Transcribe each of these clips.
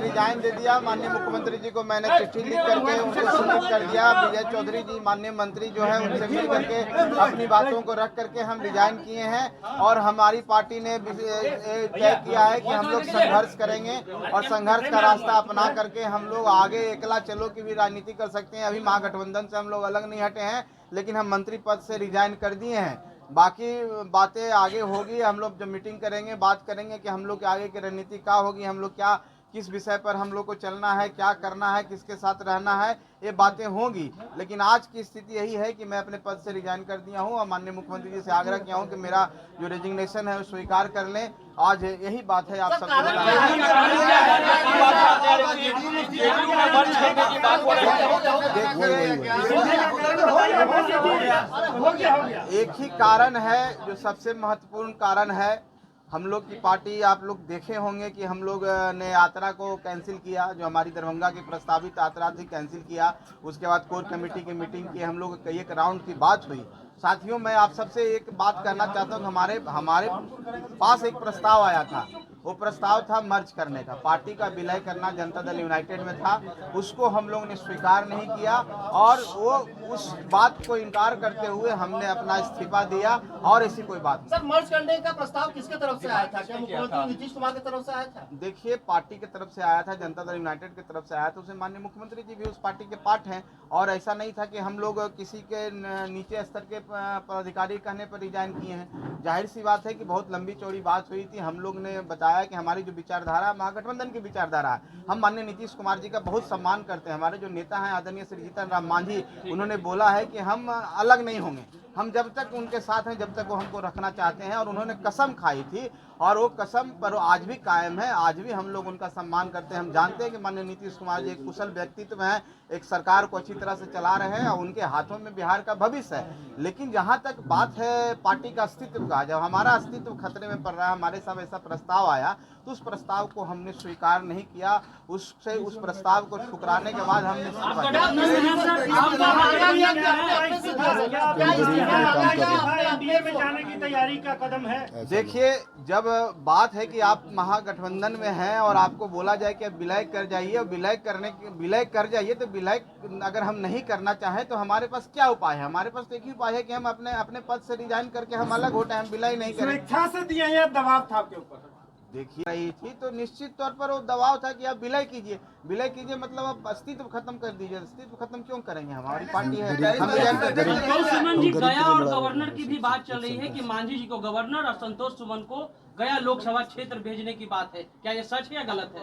Resign दे दिया। माननीय मुख्यमंत्री जी को मैंने चिट्ठी लिख करके उनको सूचित कर दिया। विजय चौधरी जी माननीय मंत्री जो है उनसे मिल करके अपनी बातों को रख करके हम रिजाइन किए हैं और हमारी पार्टी ने तय किया है कि हम लोग संघर्ष करेंगे और संघर्ष का रास्ता अपना करके हम लोग आगे एकला चलो की भी राजनीति कर सकते हैं। अभी महागठबंधन से हम लोग अलग नहीं हटे हैं, लेकिन हम मंत्री पद से रिजाइन कर दिए हैं। बाकी बातें आगे होगी, हम लोग जब मीटिंग करेंगे बात करेंगे कि हम लोग के आगे की रणनीति क्या होगी, हम लोग क्या किस विषय पर हम लोग को चलना है, क्या करना है, किसके साथ रहना है, ये बातें होंगी। लेकिन आज की स्थिति यही है कि मैं अपने पद से रिजाइन कर दिया हूँ और माननीय मुख्यमंत्री जी से आग्रह किया हूँ कि मेरा जो रेजिग्नेशन है वो स्वीकार कर लें। आज यही बात है आप सबको एक ही कारण है जो सबसे महत्वपूर्ण कारण है। हम लोग की पार्टी आप लोग देखे होंगे कि हम लोग ने यात्रा को कैंसिल किया, जो हमारी दरभंगा की प्रस्तावित यात्रा थी कैंसिल किया। उसके बाद कोर कमेटी की मीटिंग की, हम लोग कई एक राउंड की बात हुई। साथियों मैं आप सबसे एक बात कहना चाहता हूँ, हमारे पास एक प्रस्ताव आया था। वो प्रस्ताव था मर्ज करने का, पार्टी का विलय करना जनता दल यूनाइटेड में था। उसको हम लोग ने स्वीकार नहीं किया और वो उस बात को इनकार करते हुए हमने अपना इस्तीफा दिया और ऐसी कोई बात नहीं। सर मर्ज करने का प्रस्ताव किसके तरफ से आया था? क्या मुख्यमंत्री नीतीश कुमार की तरफ से आया था? देखिए पार्टी की तरफ से आया था, जनता दल यूनाइटेड की तरफ से आया था। उसे माननीय मुख्यमंत्री जी भी उस पार्टी के पार्ट हैं और ऐसा नहीं था कि हम लोग किसी के नीचे स्तर के पदाधिकारी कहने पर रिजाइन किए हैं। जाहिर सी बात है कि बहुत लंबी चौड़ी बात हुई थी। हम लोग ने बताया कि हमारी जो विचारधारा महागठबंधन की विचारधारा है, हम माननीय नीतीश कुमार जी का बहुत सम्मान करते हैं। हमारे जो नेता हैं आदरणीय श्री जीतन राम मांझी, उन्होंने बोला है कि हम अलग नहीं होंगे, हम जब तक उनके साथ हैं जब तक वो हमको रखना चाहते हैं। और उन्होंने कसम खाई थी और वो कसम पर आज भी कायम है। आज भी हम लोग उनका सम्मान करते हैं। हम जानते हैं कि माननीय नीतीश कुमार जी एक कुशल व्यक्तित्व हैं, एक सरकार को अच्छी तरह से चला रहे हैं और उनके हाथों में बिहार का भविष्य है। लेकिन जहां तक बात है पार्टी का अस्तित्व का, जब हमारा अस्तित्व खतरे में पड़ रहा है, हमारे साथ ऐसा प्रस्ताव आया तो उस प्रस्ताव को हमने स्वीकार नहीं किया। उस प्रस्ताव को ठुकराने के बाद हमने में जाने की तैयारी का कदम है। देखिए जब बात है कि आप महागठबंधन में हैं और आपको बोला जाए कि आप विलय कर जाइए और विलय कर जाइए, तो विलय अगर हम नहीं करना चाहें तो हमारे पास क्या उपाय है? हमारे पास तो एक ही उपाय है कि हम अपने पद से रिजाइन करके हम अलग हो जाए, हम विलय नहीं करें। स्वेच्छा से दिया या दबाव था आपके ऊपर? देखिए रही थी तो निश्चित तौर पर वो दबाव था कि आप विलय कीजिए। विलय कीजिए मतलब आप अस्तित्व खत्म कर दीजिए। अस्तित्व खत्म क्यों करेंगे? हमारी पार्टी है। संतोष सुमन जी गया और गवर्नर की भी बात चल रही है कि मांझी जी को गवर्नर और संतोष सुमन को गया लोकसभा क्षेत्र भेजने की बात है, क्या ये सच है या गलत है?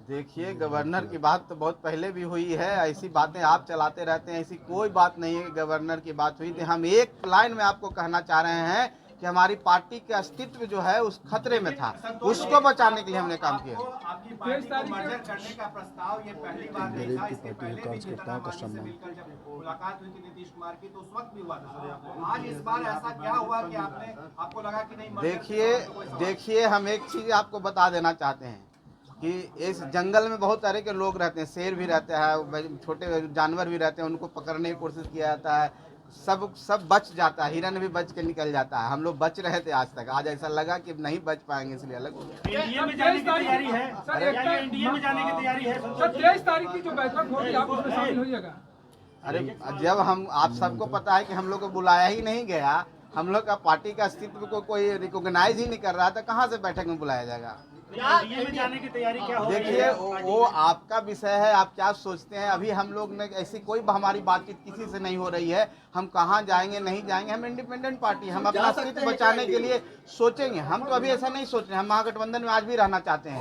देखिए गवर्नर की बात तो बहुत पहले भी हुई है। ऐसी बातें आप चलाते रहते हैं, ऐसी कोई बात नहीं है कि गवर्नर की बात हुई थी। हम एक लाइन में आपको कहना चाह रहे हैं कि हमारी पार्टी के अस्तित्व जो है उस खतरे में था, उसको बचाने के लिए हमने काम किया। आपकी पार्टी को मर्जर करने का प्रस्ताव ये पहली बार नहीं था। इसके पहले भी जीतन राम मांझी से मिलकर जब मुलाकात हुई थी नीतीश कुमार की तो उस वक्त भी हुआ था। आज इस बार ऐसा क्या हुआ कि आपको लगा कि नहीं? देखिए हम एक चीज आपको बता देना चाहते हैं कि इस जंगल में बहुत तरह के लोग रहते हैं। शेर भी रहते हैं, छोटे जानवर भी रहते हैं, उनको पकड़ने की कोशिश किया जाता है। सब बच जाता है, हिरन भी बच के निकल जाता है। हम लोग बच रहे थे आज तक, आज ऐसा लगा कि नहीं बच पाएंगे इसलिए अलग हो गया। एनडीए में जाने की तैयारी है? एनडीए में जाने की तैयारी है? 23 तारीख की जो बैठक होगी आप उसमें शामिल होइएगा? अरे जब हम आप सबको पता है कि हम लोग को बुलाया ही नहीं गया, हम लोग का पार्टी का अस्तित्व को कोई रिकॉग्नाइज ही नहीं कर रहा था, कहाँ से बैठक में बुलाया जाएगा? एनडीए में जाने की तैयारी क्या हो? देखिए वो आपका विषय है, आप क्या सोचते हैं। अभी हम लोग ने ऐसी कोई हमारी बातचीत किसी से नहीं हो रही है। हम कहाँ जाएंगे नहीं जाएंगे, हम इंडिपेंडेंट पार्टी, हम अपना अस्तित्व बचाने के लिए सोचेंगे। हम तो अभी ऐसा नहीं सोच रहे, हम महागठबंधन में आज भी रहना चाहते हैं।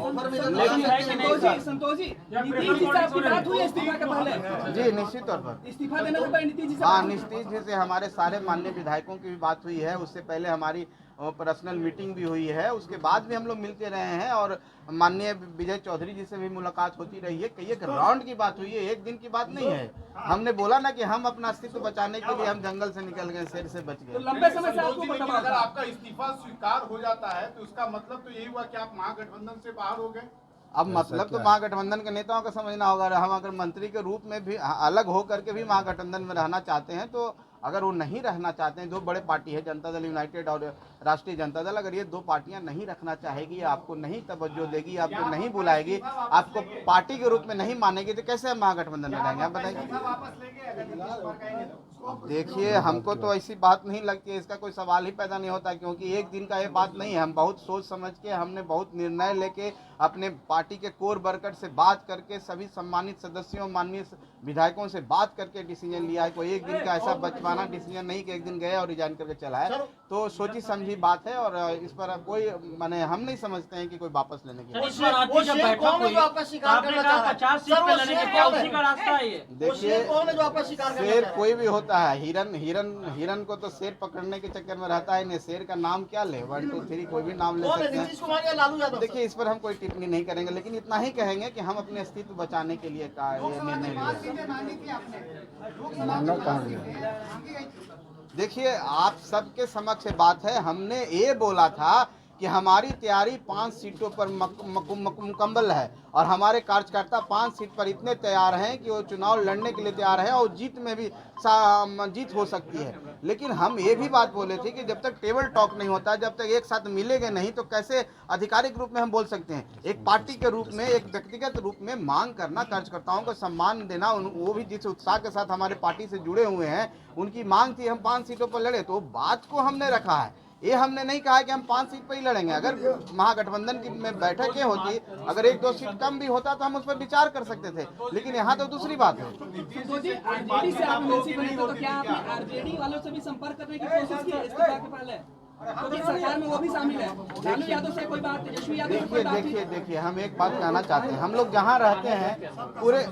जी निश्चित तौर पर इस्तीफा देने से पहले नीतीश जी हाँ, नीतीश जी से हमारे सारे माननीय विधायकों की भी बात हुई है। उससे पहले हमारी पर्सनल मीटिंग भी हुई है। उसके बाद भी हम लोग मिलते रहे हैं और माननीय विजय चौधरी जी से भी मुलाकात होती रही है। कई एक राउंड की बात हुई है, एक दिन की बात नहीं है। हमने बोला ना कि हम अपना अस्तित्व बचाने के लिए हम जंगल से निकल गए, शेर से बच गए। लंबे समय से आपको अगर आपका इस्तीफा स्वीकार हो जाता है तो उसका मतलब तो यही हुआ कि आप महागठबंधन से बाहर हो गए। अब मतलब तो महागठबंधन के नेताओं का समझना होगा। हम अगर मंत्री के रूप में भी अलग हो करके भी महागठबंधन में रहना चाहते हैं तो अगर वो नहीं रहना चाहते हैं, दो बड़े पार्टी है जनता दल यूनाइटेड और राष्ट्रीय जनता दल, अगर ये दो पार्टियां नहीं रखना चाहेगी, आपको नहीं तवज्जो देगी, आपको नहीं बुलाएगी, आपको पार्टी के रूप में नहीं मानेगी, तो कैसे हम महागठबंधन में रहेंगे? आप बताइए। वापस लेंगे अगर नीतीश कुमार कहेंगे तो? देखिए, हमको तो ऐसी बात नहीं लगती है, इसका कोई सवाल ही पैदा नहीं होता, क्योंकि एक दिन का ये बात नहीं है। हम बहुत सोच समझ के, हमने बहुत निर्णय लेके, अपने पार्टी के कोर वर्कर से बात करके, सभी सम्मानित सदस्यों, माननीय विधायकों से बात करके डिसीजन लिया है। कोई एक दिन का ऐसा बचपना डिसीजन नहीं कि एक दिन गए और रिजाइन करके चला है। तो सोची समझी बात है, और इस पर कोई माने हम नहीं समझते हैं कि कोई वापस लेने की। इस पर आपकी जब बैठक हुई, आपने कहा 50 सीट पे लड़ने के, क्या उसी का रास्ता है ये? देखिए, शेर कोई भी होता है, हिरन को तो शेर पकड़ने के चक्कर में रहता है, नहीं शेर का नाम क्या ले, 1 2 3 कोई भी नाम ले सकते हैं। नीतीश कुमार या लालू यादव? देखिए, इस पर हम कोई टिप्पणी नहीं करेंगे, लेकिन इतना ही कहेंगे कि हम अपने अस्तित्व बचाने के लिए का ये निर्णय लिए। देखिए, आप सबके समक्ष बात है, हमने ये बोला था कि हमारी तैयारी 5 सीटों पर मुकम्मल है, और हमारे कार्यकर्ता 5 सीट पर इतने तैयार हैं कि वो चुनाव लड़ने के लिए तैयार है, और जीत में भी जीत हो सकती है। लेकिन हम ये भी बात बोले थे कि जब तक टेबल टॉक नहीं होता, जब तक एक साथ मिलेंगे नहीं, तो कैसे आधिकारिक रूप में हम बोल सकते हैं? एक पार्टी के रूप में, एक व्यक्तिगत रूप में मांग करना, कार्यकर्ताओं को सम्मान देना, वो भी जिस उत्साह के साथ हमारे पार्टी से जुड़े हुए हैं, उनकी मांग थी हम 5 सीटों पर लड़े, तो बात को हमने रखा है। ये हमने नहीं कहा कि हम 5 सीट पर ही लड़ेंगे। अगर महागठबंधन की में बैठकें होती, अगर 1-2 सीट कम भी होता तो हम उस पर विचार कर सकते थे, लेकिन यहाँ तो दूसरी बात है। आरजेडी से आप एमएलसी बने तो क्या आपने आरजेडी वालों से भी संपर्क करने की कोशिश की इस्तीफा के पहले? क्योंकि सरकार में वो भी शामिल है। लालू यादव से कोई बात, तेजस्वी यादव से कोई बात नहीं। देखिए, हम एक बात कहना चाहते हैं, हम लोग जहाँ रहते हैं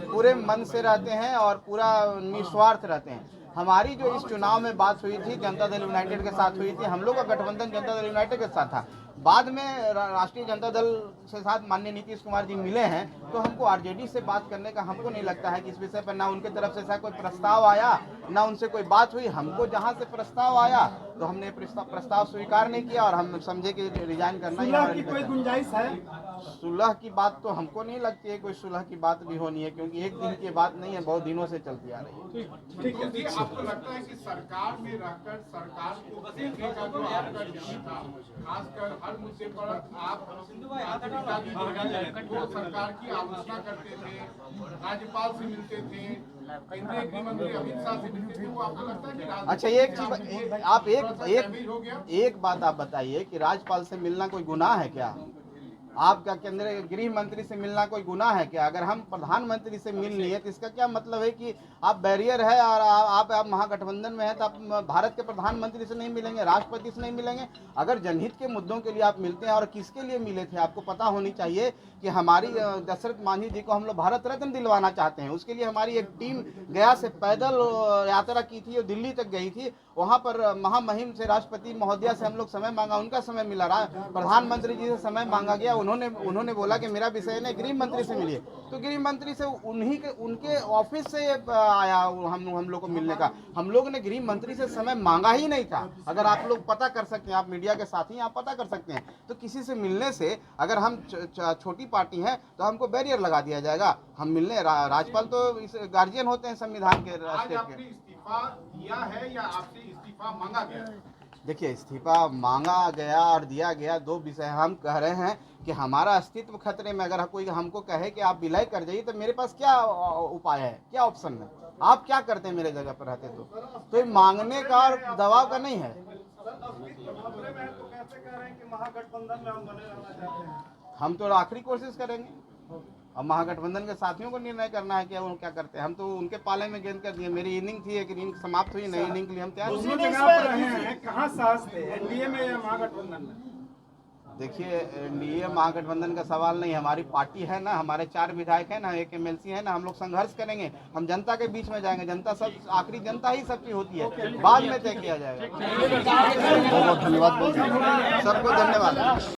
पूरे मन से रहते हैं और पूरा निस्वार्थ रहते हैं। हमारी जो इस चुनाव में बात हुई थी, जनता दल यूनाइटेड के साथ हुई थी, हम लोग का गठबंधन जनता दल यूनाइटेड के साथ था। बाद में राष्ट्रीय जनता दल से साथ माननीय नीतीश कुमार जी मिले हैं, तो हमको आरजेडी से बात करने का हमको नहीं लगता है कि इस विषय पर ना उनके तरफ से ऐसा कोई प्रस्ताव आया, ना उनसे कोई बात हुई। हमको जहां से प्रस्ताव आया तो हमने प्रस्ताव स्वीकार नहीं किया, और हम समझे कि रिजाइन करना ही हमारा। कोई गुंजाइश है? सुलह की बात तो हमको नहीं लगती है कोई सुलह की बात भी होनी है, क्योंकि एक दिन की बात नहीं है, बहुत दिनों से चलती आ रही है। आपको लगता है कि सरकार में रहकर सरकार को देखने का जो आपका नीति था, खासकर हर मुद्दे पर आप वो सरकार की आलोचना करते थे, राज्यपाल से मिलते थे, केंद्रीय गृह मंत्री अमित शाह से मिलते थे, वो आपको लगता है कि अच्छा, एक चीज आप एक बात आप बताइए कि राज्यपाल से मिलना कोई गुनाह है क्या? आपका केंद्रीय गृह मंत्री से मिलना कोई गुनाह है क्या? अगर हम प्रधानमंत्री से मिल लिए तो इसका क्या मतलब है कि आप बैरियर है, और आप महागठबंधन में हैं तो आप भारत के प्रधानमंत्री से नहीं मिलेंगे, राष्ट्रपति से नहीं मिलेंगे? अगर जनहित के मुद्दों के लिए आप मिलते हैं, और किसके लिए मिले थे आपको पता होनी चाहिए कि हमारी दशरथ मांझी जी को हम लोग भारत रत्न दिलवाना चाहते हैं। उसके लिए हमारी एक टीम गया से पैदल यात्रा की थी और दिल्ली तक गई थी। वहाँ पर महामहिम से राष्ट्रपति महोदया से हम लोग समय मांगा, उनका समय मिला रहा, प्रधानमंत्री जी से समय मांगा गया, उन्होंने बोला कि मेरा विषय नहीं, गृह मंत्री से मिलिए। तो गृह मंत्री से उनके ऑफिस से आया हम लोग को मिलने का। हम लोग ने गृह मंत्री से समय मांगा ही नहीं था। अगर आप लोग पता कर सकते हैं, आप मीडिया के साथी आप पता कर सकते हैं, तो किसी से मिलने से अगर हम छोटी पार्टी हैं तो हमको बैरियर लगा दिया जाएगा। हम मिलने, राज्यपाल तो इस गार्जियन होते हैं संविधान के, राष्ट्र के। इस्तीफा दिया है या आपसे इस्तीफा मांगा गया? देखिए, इस्तीफा मांगा गया और दिया गया दो विषय। हम कह रहे हैं कि हमारा अस्तित्व खतरे में, अगर कोई हमको कहे कि आप विलय कर जाइए, तो मेरे पास क्या उपाय है, क्या ऑप्शन है? आप क्या करते हैं मेरे जगह पर रहते? तो ये मांगने का और दबाव का नहीं है। हम तो आखिरी कोशिश करेंगे, अब महागठबंधन के साथियों को निर्णय करना है कि वो क्या करते हैं। हम तो उनके पाले में गेंद कर दिए। मेरी इनिंग थी, एक इनिंग समाप्त हुई, नई इनिंग के लिए हम तैयार हैं। दोनों जगह पर रहे हैं, कहाँ साहस थे, एनडीए में या महागठबंधन में? देखिए, एनडीए महागठबंधन का सवाल नहीं, हमारी पार्टी है ना, हमारे 4 विधायक हैं ना, 1 एमएलसी है ना, हम लोग संघर्ष करेंगे, हम जनता के बीच में जाएंगे। जनता सब, आखिरी जनता ही सबकी होती है, बाद में तय किया जाएगा। बहुत धन्यवाद। सबको धन्यवाद।